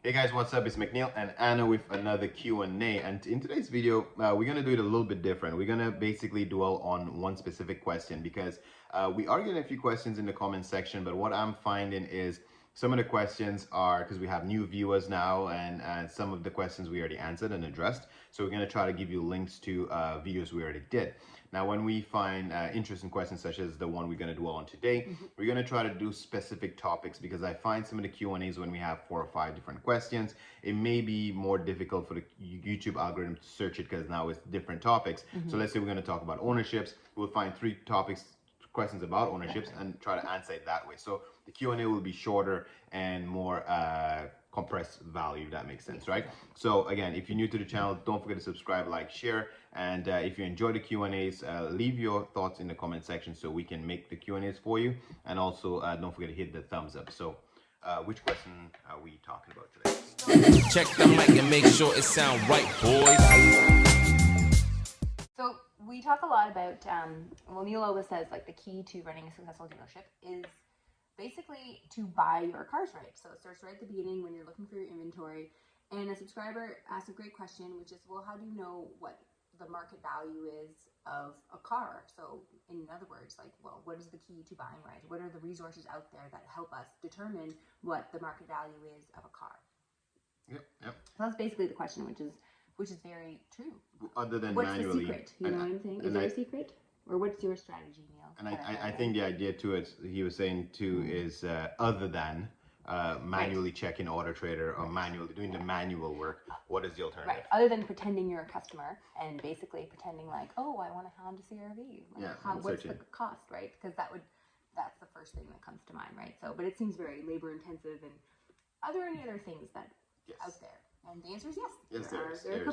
Hey guys, what's up? It's McNeil and Anna with another Q&A, and in today's video we're going to do it a little bit different. We're going to basically dwell on one specific question because we are getting a few questions in the comment section, but what I'm finding is some of the questions are because we have new viewers now, and some of the questions we already answered and addressed. So we're going to try to give you links to videos we already did. Now, when we find interesting questions such as the one we're going to dwell on today, we're going to try to do specific topics, because I find some of the Q&As when we have 4 or 5 different questions, it may be more difficult for the YouTube algorithm to search it because now it's different topics. So let's say we're going to talk about ownerships. We'll find 3 questions about ownerships and try to answer it that way. So the Q&A will be shorter and more compressed value, if that makes sense, right? So again, if you're new to the channel, don't forget to subscribe, like, share, and if you enjoy the Q&As, leave your thoughts in the comment section so we can make the Q&As for you, and also don't forget to hit the thumbs up. So which question are we talking about today? Check the mic and make sure it sound right, boys. So we talk a lot about, well, Neil always says like the key to running a successful dealership is basically to buy your cars right. So it starts right at the beginning when you're looking for your inventory. And a subscriber asked a great question, which is, well, how do you know what the market value is of a car? So in other words, like, well, what is the key to buying right? What are the resources out there that help us determine what the market value is of a car? Yep. So that's basically the question, which is very true. Other than what's manually, the secret? You know what I'm saying? Is there a secret? Or what's your strategy, Neil? And I think the idea to it, he was saying too, is other than manually checking Autotrader or manually doing the manual work, what is the alternative? Right. Other than pretending you're a customer and basically pretending like, oh, I want a Honda CR-V. Like, what's the cost, right? Because that's the first thing that comes to mind, right? So, but it seems very labor intensive. And are there any other things that out there? And the answer is yes. Yes, there are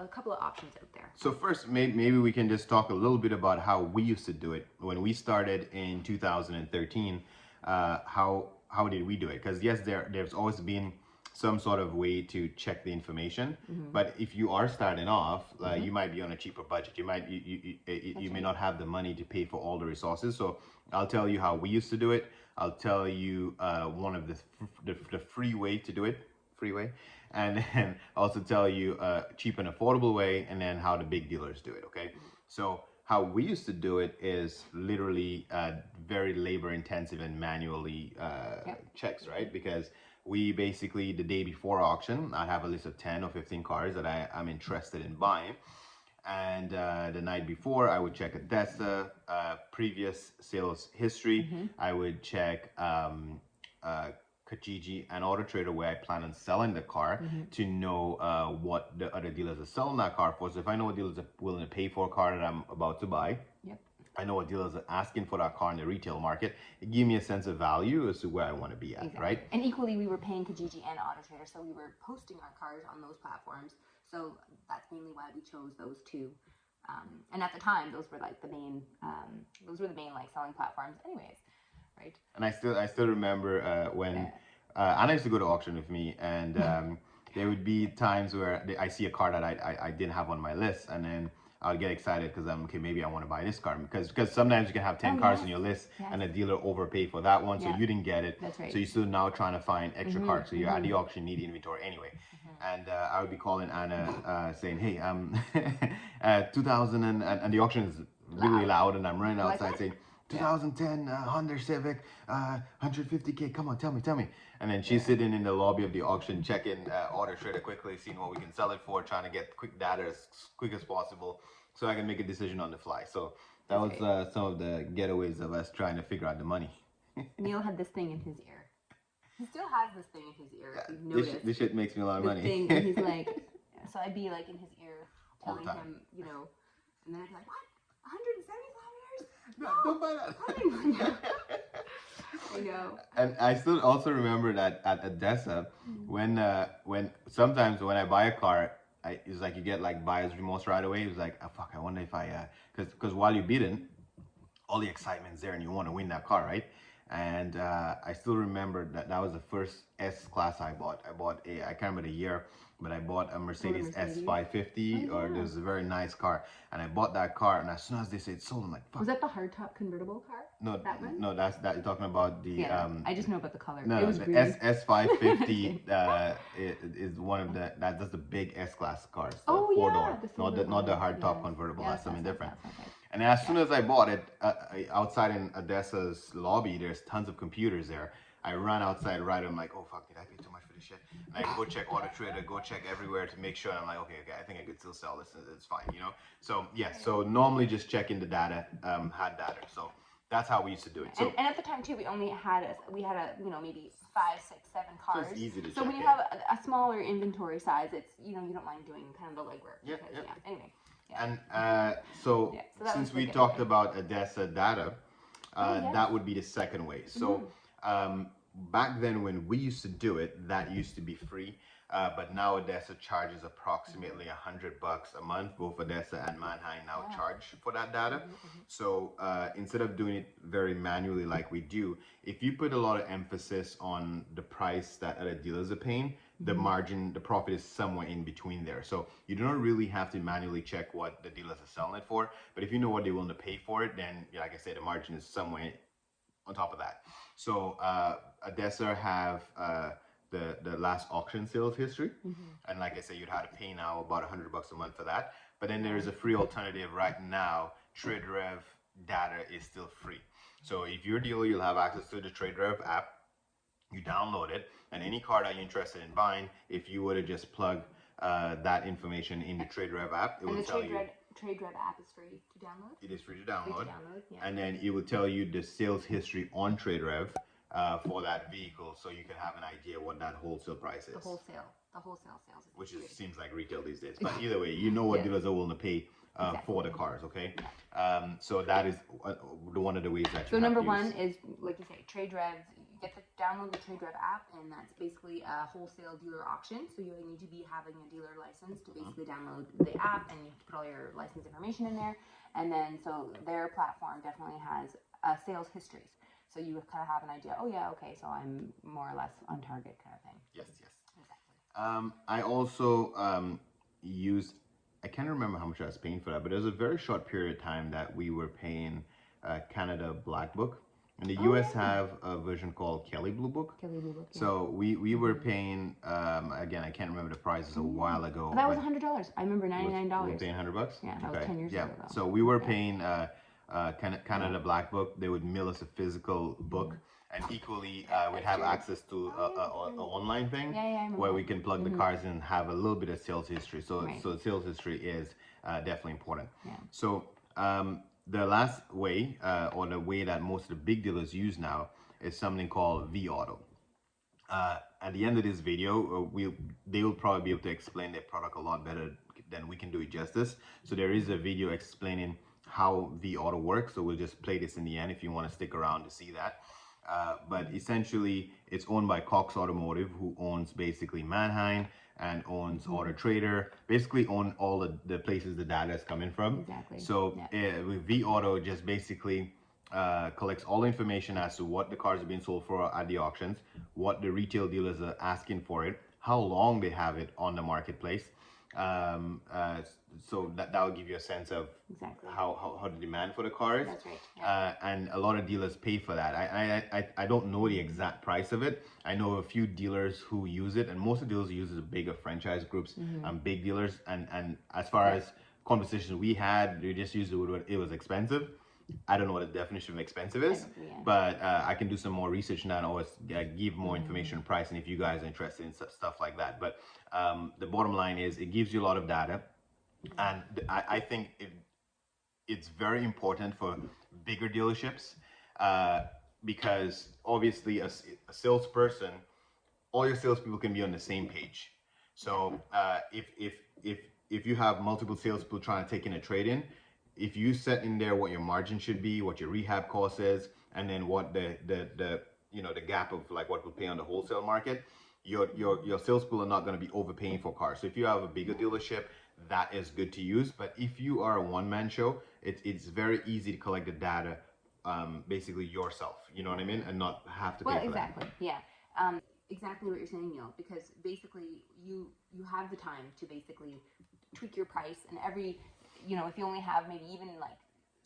a couple of options out there. So first, maybe we can just talk a little bit about how we used to do it when we started in 2013. How did we do it? Because yes, there's always been some sort of way to check the information, but if you are starting off, you might be on a cheaper budget. You may not have the money to pay for all the resources. So I'll tell you how we used to do it. I'll tell you one of the free way to do it, and then also tell you a cheap and affordable way, and then how the big dealers do it. Okay, so how we used to do it is literally very labor intensive and manually checks, right? Because we basically, the day before auction, I have a list of 10 or 15 cars that I'm interested in buying, and the night before I would check Adesa, previous sales history. I would check Kijiji and Autotrader, where I plan on selling the car, to know what the other dealers are selling that car for. So if I know what dealers are willing to pay for a car that I'm about to buy, I know what dealers are asking for that car in the retail market, it gives me a sense of value as to where I want to be at, right? And equally, we were paying Kijiji and Autotrader, so we were posting our cars on those platforms. So that's mainly why we chose those two. And at the time, those were like the main, like selling platforms, anyways. Right. And I still remember when Anna used to go to auction with me, and there would be times where I see a car that I didn't have on my list, and then I'll get excited because I'm okay, maybe I want to buy this car, because sometimes you can have 10 cars on your list and a dealer overpay for that one, so you didn't get it. That's right. So you're still now trying to find extra cars, so you're at the auction, need inventory anyway. And I would be calling Anna saying, hey, 2000, and the auction is really loud, and I'm running outside saying, 2010 Honda Civic, 150K, come on, tell me. And then she's sitting in the lobby of the auction, checking Autotrader quickly, seeing what we can sell it for, trying to get quick data as quick as possible so I can make a decision on the fly. So that was some of the getaways of us trying to figure out the money. Neil had this thing in his ear. He still has this thing in his ear, if you've noticed. This shit makes me a lot of money. Thing, and he's like, so I'd be like in his ear telling him, you know, and then I'd be like, what? 170 No, don't buy that. I know. And I still also remember that at Adesa, when sometimes when I buy a car, it's like you get like buyer's remorse right away. It's like, oh, fuck, I wonder if I, because while you're bidding, all the excitement's there and you want to win that car, right? and I still remember that was the first S class I bought. I can't remember the year, but I bought a Mercedes S550, or it was a very nice car, and I bought that car, and as soon as they said sold, I'm like, fuck. Was that the hardtop convertible car? No, that one? no, that's you're talking about the I just know about the color. No, it was the green. S550 is one of that's the big S class cars. The four-door, not the hardtop convertible. That's something different. And as soon as I bought it, outside in Adesa's lobby, there's tons of computers there. I ran outside, right? I'm like, oh fuck, did I pay too much for this shit? And I go check Autotrader, go check everywhere to make sure. And I'm like, okay, I think I could still sell this. It's fine, you know. So yeah, so normally just checking the data, had data. So that's how we used to do it. So and at the time too, we only had maybe 5, 6, 7 cars. So it's easy to check. So when you have a smaller inventory size, it's you don't mind doing kind of the legwork. Yeah. Anyway. And so since we talked about Adesa data, that would be the second way. So back then when we used to do it, that used to be free. But now Adesa charges approximately $100 a month. Both Adesa and Manheim now charge for that data. So instead of doing it very manually like we do, if you put a lot of emphasis on the price that other dealers are paying, the margin, the profit is somewhere in between there. So you don't really have to manually check what the dealers are selling it for. But if you know what they're willing to pay for it, then like I said, the margin is somewhere on top of that. So Adesa have the last auction sales history, and like I said, you'd have to pay now about $100 a month for that. But then there is a free alternative right now. TradeRev data is still free. So if you're a dealer, you'll have access to the TradeRev app. You download it, and any car that you're interested in buying, if you were to just plug that information in the TradeRev app, it will tell you. TradeRev app is free to download. It is free to download. Yeah. And then it will tell you the sales history on TradeRev for that vehicle, so you can have an idea what that wholesale price is. The wholesale sales. Which seems like retail these days, but either way, you know what dealers are willing to pay for the cars. Okay, so that is one of the ways that you. So number one is, like you say, TradeRev. You get to download the TradeRev app, and that's basically a wholesale dealer auction. So you need to be having a dealer license to basically download the app, and you have to put all your license information in there. And then so their platform definitely has sales histories. So you kind of have an idea. Oh yeah, okay, so I'm more or less on target, kind of thing. Yes. Exactly. I also used. I can't remember how much I was paying for that, but there was a very short period of time that we were paying Canada Black Book. And the US have a version called Kelly Blue Book. So we were paying, again, I can't remember the prices a while ago. That was $100. I remember $99. We were paying $100? Yeah, that was 10 years ago. So we were paying Canada Black Book. They would mail us a physical book. And equally, we'd have access to an online thing where we can plug the cars in and have a little bit of sales history. So sales history is definitely important. Yeah. So the last way, or the way that most of the big dealers use now, is something called VAuto. At the end of this video, they will probably be able to explain their product a lot better than we can do it justice. So there is a video explaining how VAuto works. So we'll just play this in the end if you want to stick around to see that. But essentially, it's owned by Cox Automotive, who owns basically Manheim and owns Autotrader, basically own all the places the data is coming from. Exactly. So with VAuto, just basically collects all the information as to what the cars are being sold for at the auctions, what the retail dealers are asking for it, how long they have it on the marketplace. So that will give you a sense of how the demand for the car is. That's right. Yeah. And a lot of dealers pay for that. I don't know the exact price of it. I know a few dealers who use it, and most of the dealers use it as bigger franchise groups and big dealers. And as far as conversations we had, they just used it was expensive. I don't know what the definition of expensive is, but I can do some more research now and always give more information on pricing if you guys are interested in stuff like that. But the bottom line is it gives you a lot of data, and I think it's very important for bigger dealerships because obviously a salesperson, all your salespeople can be on the same page. So if you have multiple salespeople trying to take in a trade-in, if you set in there what your margin should be, what your rehab cost is, and then what the gap of like what we'll pay on the wholesale market, your salespeople are not going to be overpaying for cars. So if you have a bigger dealership, that is good to use. But if you are a one-man show, it's very easy to collect the data basically yourself, you know what I mean, and not have to pay Well, for exactly. Yeah. Exactly what you're saying, Neil. Because basically, you have the time to basically tweak your price, and every, if you only have maybe even like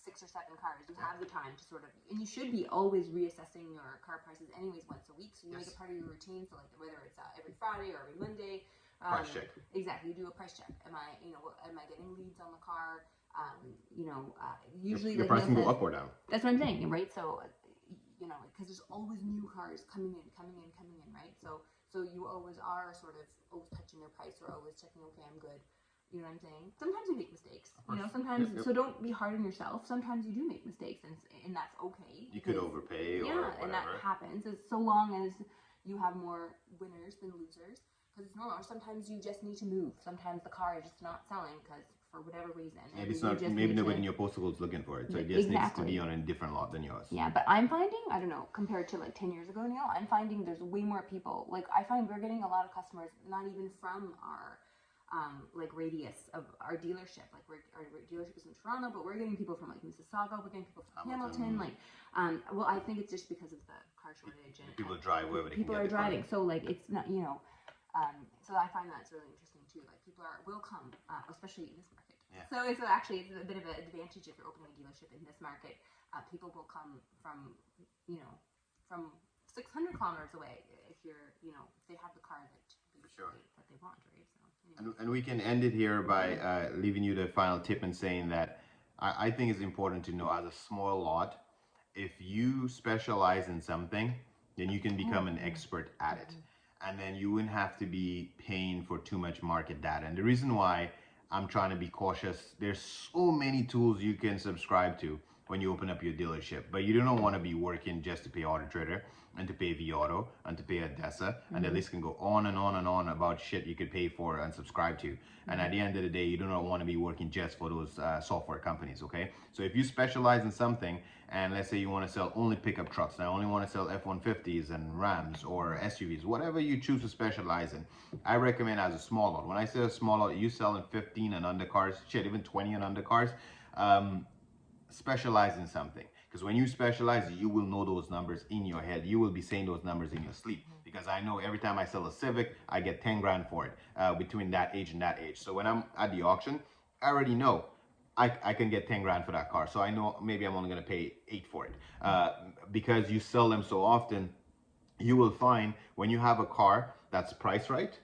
6 or 7 cars, you have the time to sort of, and you should be always reassessing your car prices anyways once a week. So you make it part of your routine. So like whether it's every Friday or every Monday. Price check. Exactly. You do a price check. Am I getting leads on the car? Usually your like price can Neil go says, up or down. that's what I'm saying, right? So, because there's always new cars coming in, right? So you always are sort of always touching your price or always checking, okay, I'm good. You know what I'm saying? Sometimes you make mistakes. Sometimes, so don't be hard on yourself. Sometimes you do make mistakes, and that's okay. You could overpay or whatever. And that happens. It's so long as you have more winners than losers, because it's normal. Or sometimes you just need to move. Sometimes the car is just not selling because for whatever reason. Maybe it's not. Maybe nobody in your postal code is looking for it, so it just needs to be on a different lot than yours. Yeah, but I'm finding, I don't know, compared to like 10 years ago now, I'm finding there's way more people. Like I find we're getting a lot of customers, not even from our like radius of our dealership. Like our dealership is in Toronto, but we're getting people from like Mississauga. We're getting people from Hamilton. Like, well, I think it's just because of the car shortage and people drive wherever they can people get are driving. So like it's not, so I find that's really interesting too. Like people will come, especially in this market. Yeah. So it's actually a bit of an advantage if you're opening a dealership in this market. People will come from 600 kilometers away if you're, if they have the car that they want, right? So, anyway. And we can end it here by leaving you the final tip and saying that I think it's important to know, as a small lot, if you specialize in something, then you can become an expert at it. And then you wouldn't have to be paying for too much market data. And the reason why I'm trying to be cautious, there's so many tools you can subscribe to when you open up your dealership, but you don't want to be working just to pay Autotrader and to pay VAuto and to pay Adesa, and the list can go on and on and on about shit you could pay for and subscribe to. And at the end of the day, you do not want to be working just for those software companies, okay? So if you specialize in something, and let's say you want to sell only pickup trucks, and I only want to sell F-150s and Rams or SUVs, whatever you choose to specialize in, I recommend as a small lot. When I say a small lot, you selling 15 and under cars, shit, even 20 and under cars, specialize in something. Because when you specialize, you will know those numbers in your head. You will be saying those numbers in your sleep. Because I know every time I sell a Civic, I get 10 grand for it between that age and that age. So when I'm at the auction, I already know I can get 10 grand for that car. So I know maybe I'm only going to pay 8 for it. Because you sell them so often, you will find when you have a car that's priced right,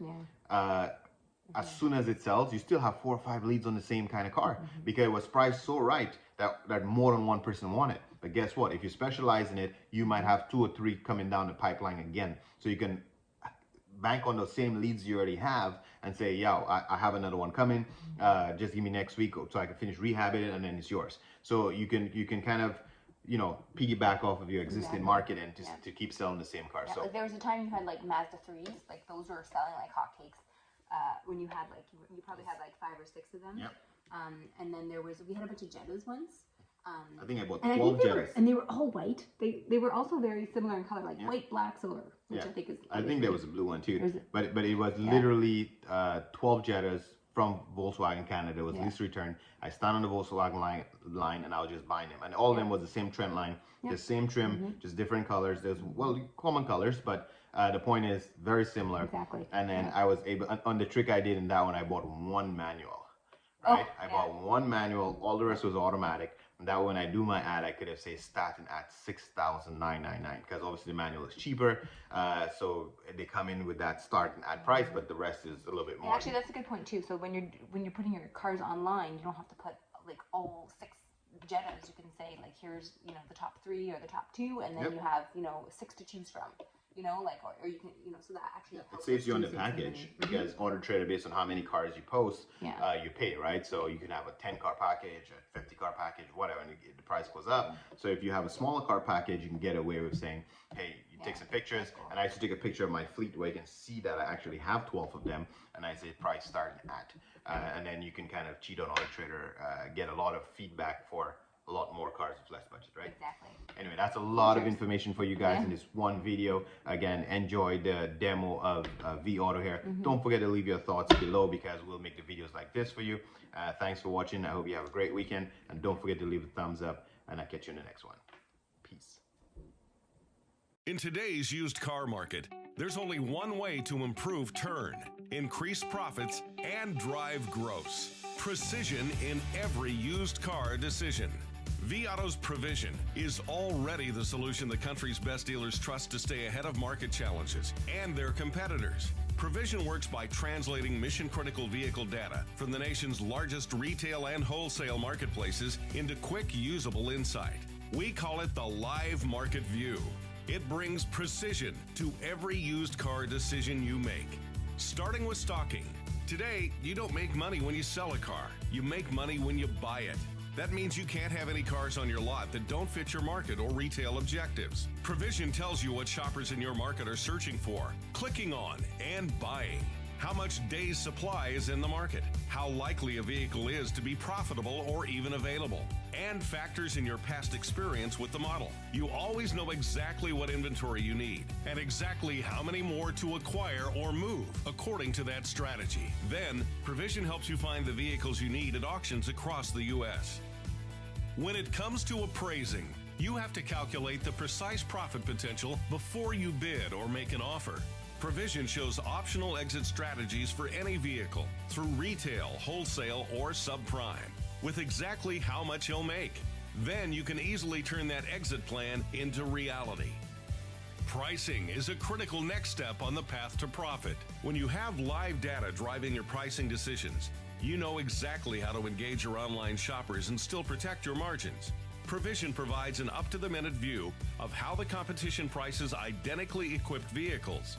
as soon as it sells, you still have 4 or 5 leads on the same kind of car because it was priced so right that more than one person want it. But guess what? If you specialize in it, you might have 2 or 3 coming down the pipeline again. So you can bank on those same leads you already have and say, yeah, I have another one coming. Just give me next week so I can finish rehabbing it, and then it's yours. So you can kind of, piggyback off of your existing market and to keep selling the same car. So like there was a time you had like Mazda 3s, like those were selling like hotcakes. When you had like, you probably had like 5 or 6 of them. Yep. And then we had a bunch of Jettas once. I think I bought 12 Jettas. And they were all white. They were also very similar in color, like white, black, silver, which I think is. I think there was a blue one too. But it was literally 12 Jettas from Volkswagen Canada. It was lease return. I stand on the Volkswagen line and I was just buying them. And all of them was the same trend line, the same trim, just different colors. There's, common colors, but the point is very similar. Exactly. And then I was able, on the trick I did in that one, I bought one manual, right? I bought one manual, all the rest was automatic. And that when I do my ad, I could have say starting at $6,999 because obviously the manual is cheaper. So they come in with that starting ad price, but the rest is a little bit more. Actually, that's a good point too. So when you're putting your cars online, you don't have to put like all 6 Jettas. You can say like, here's the top 3 or the top 2, and then you have 6 to choose from. Or you can, so that actually it saves you on the package because Autotrader, based on how many cars you post, you pay, right? So you can have a 10-car package, a 50-car package, whatever, and the price goes up. So if you have a smaller car package, you can get away with saying, hey, you take some pictures, and I used to take a picture of my fleet where you can see that I actually have 12 of them, and I say price starting at, and then you can kind of cheat on Autotrader, get a lot of feedback for a lot more cars with less budget, right? Exactly. Anyway, that's a lot of information for you guys in this one video. Again, enjoy the demo of VAuto here. Don't forget to leave your thoughts below because we'll make the videos like this for you. Thanks for watching. I hope you have a great weekend. And don't forget to leave a thumbs up, and I'll catch you in the next one. Peace. In today's used car market, there's only one way to improve turn, increase profits, and drive gross. Precision in every used car decision. VAuto's Provision is already the solution the country's best dealers trust to stay ahead of market challenges and their competitors. Provision works by translating mission-critical vehicle data from the nation's largest retail and wholesale marketplaces into quick, usable insight. We call it the Live Market View. It brings precision to every used car decision you make. Starting with stocking. Today, you don't make money when you sell a car. You make money when you buy it. That means you can't have any cars on your lot that don't fit your market or retail objectives. Provision tells you what shoppers in your market are searching for, clicking on, and buying. How much days supply is in the market, how likely a vehicle is to be profitable or even available, and factors in your past experience with the model. You always know exactly what inventory you need and exactly how many more to acquire or move according to that strategy. Then, Provision helps you find the vehicles you need at auctions across the U.S. When it comes to appraising, you have to calculate the precise profit potential before you bid or make an offer. Provision shows optional exit strategies for any vehicle through retail, wholesale, or subprime, with exactly how much you'll make. Then you can easily turn that exit plan into reality. Pricing is a critical next step on the path to profit. When you have live data driving your pricing decisions, you know exactly how to engage your online shoppers and still protect your margins. Provision provides an up-to-the-minute view of how the competition prices identically equipped vehicles.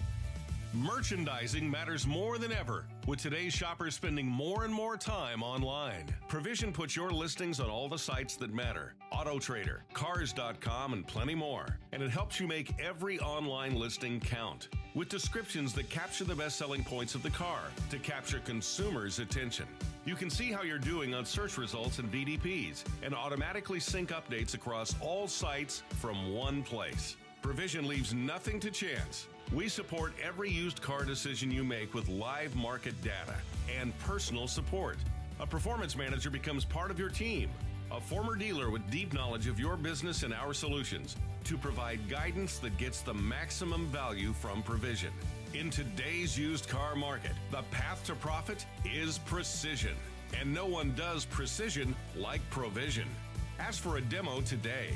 Merchandising matters more than ever, with today's shoppers spending more and more time online. Provision puts your listings on all the sites that matter: Autotrader, Cars.com, and plenty more. And it helps you make every online listing count, with descriptions that capture the best-selling points of the car to capture consumers' attention. You can see how you're doing on search results and VDPs, and automatically sync updates across all sites from one place. Provision leaves nothing to chance. We support every used car decision you make with live market data and personal support. A performance manager becomes part of your team, a former dealer with deep knowledge of your business and our solutions, to provide guidance that gets the maximum value from Provision. In today's used car market, the path to profit is precision, and no one does precision like Provision. Ask for a demo today.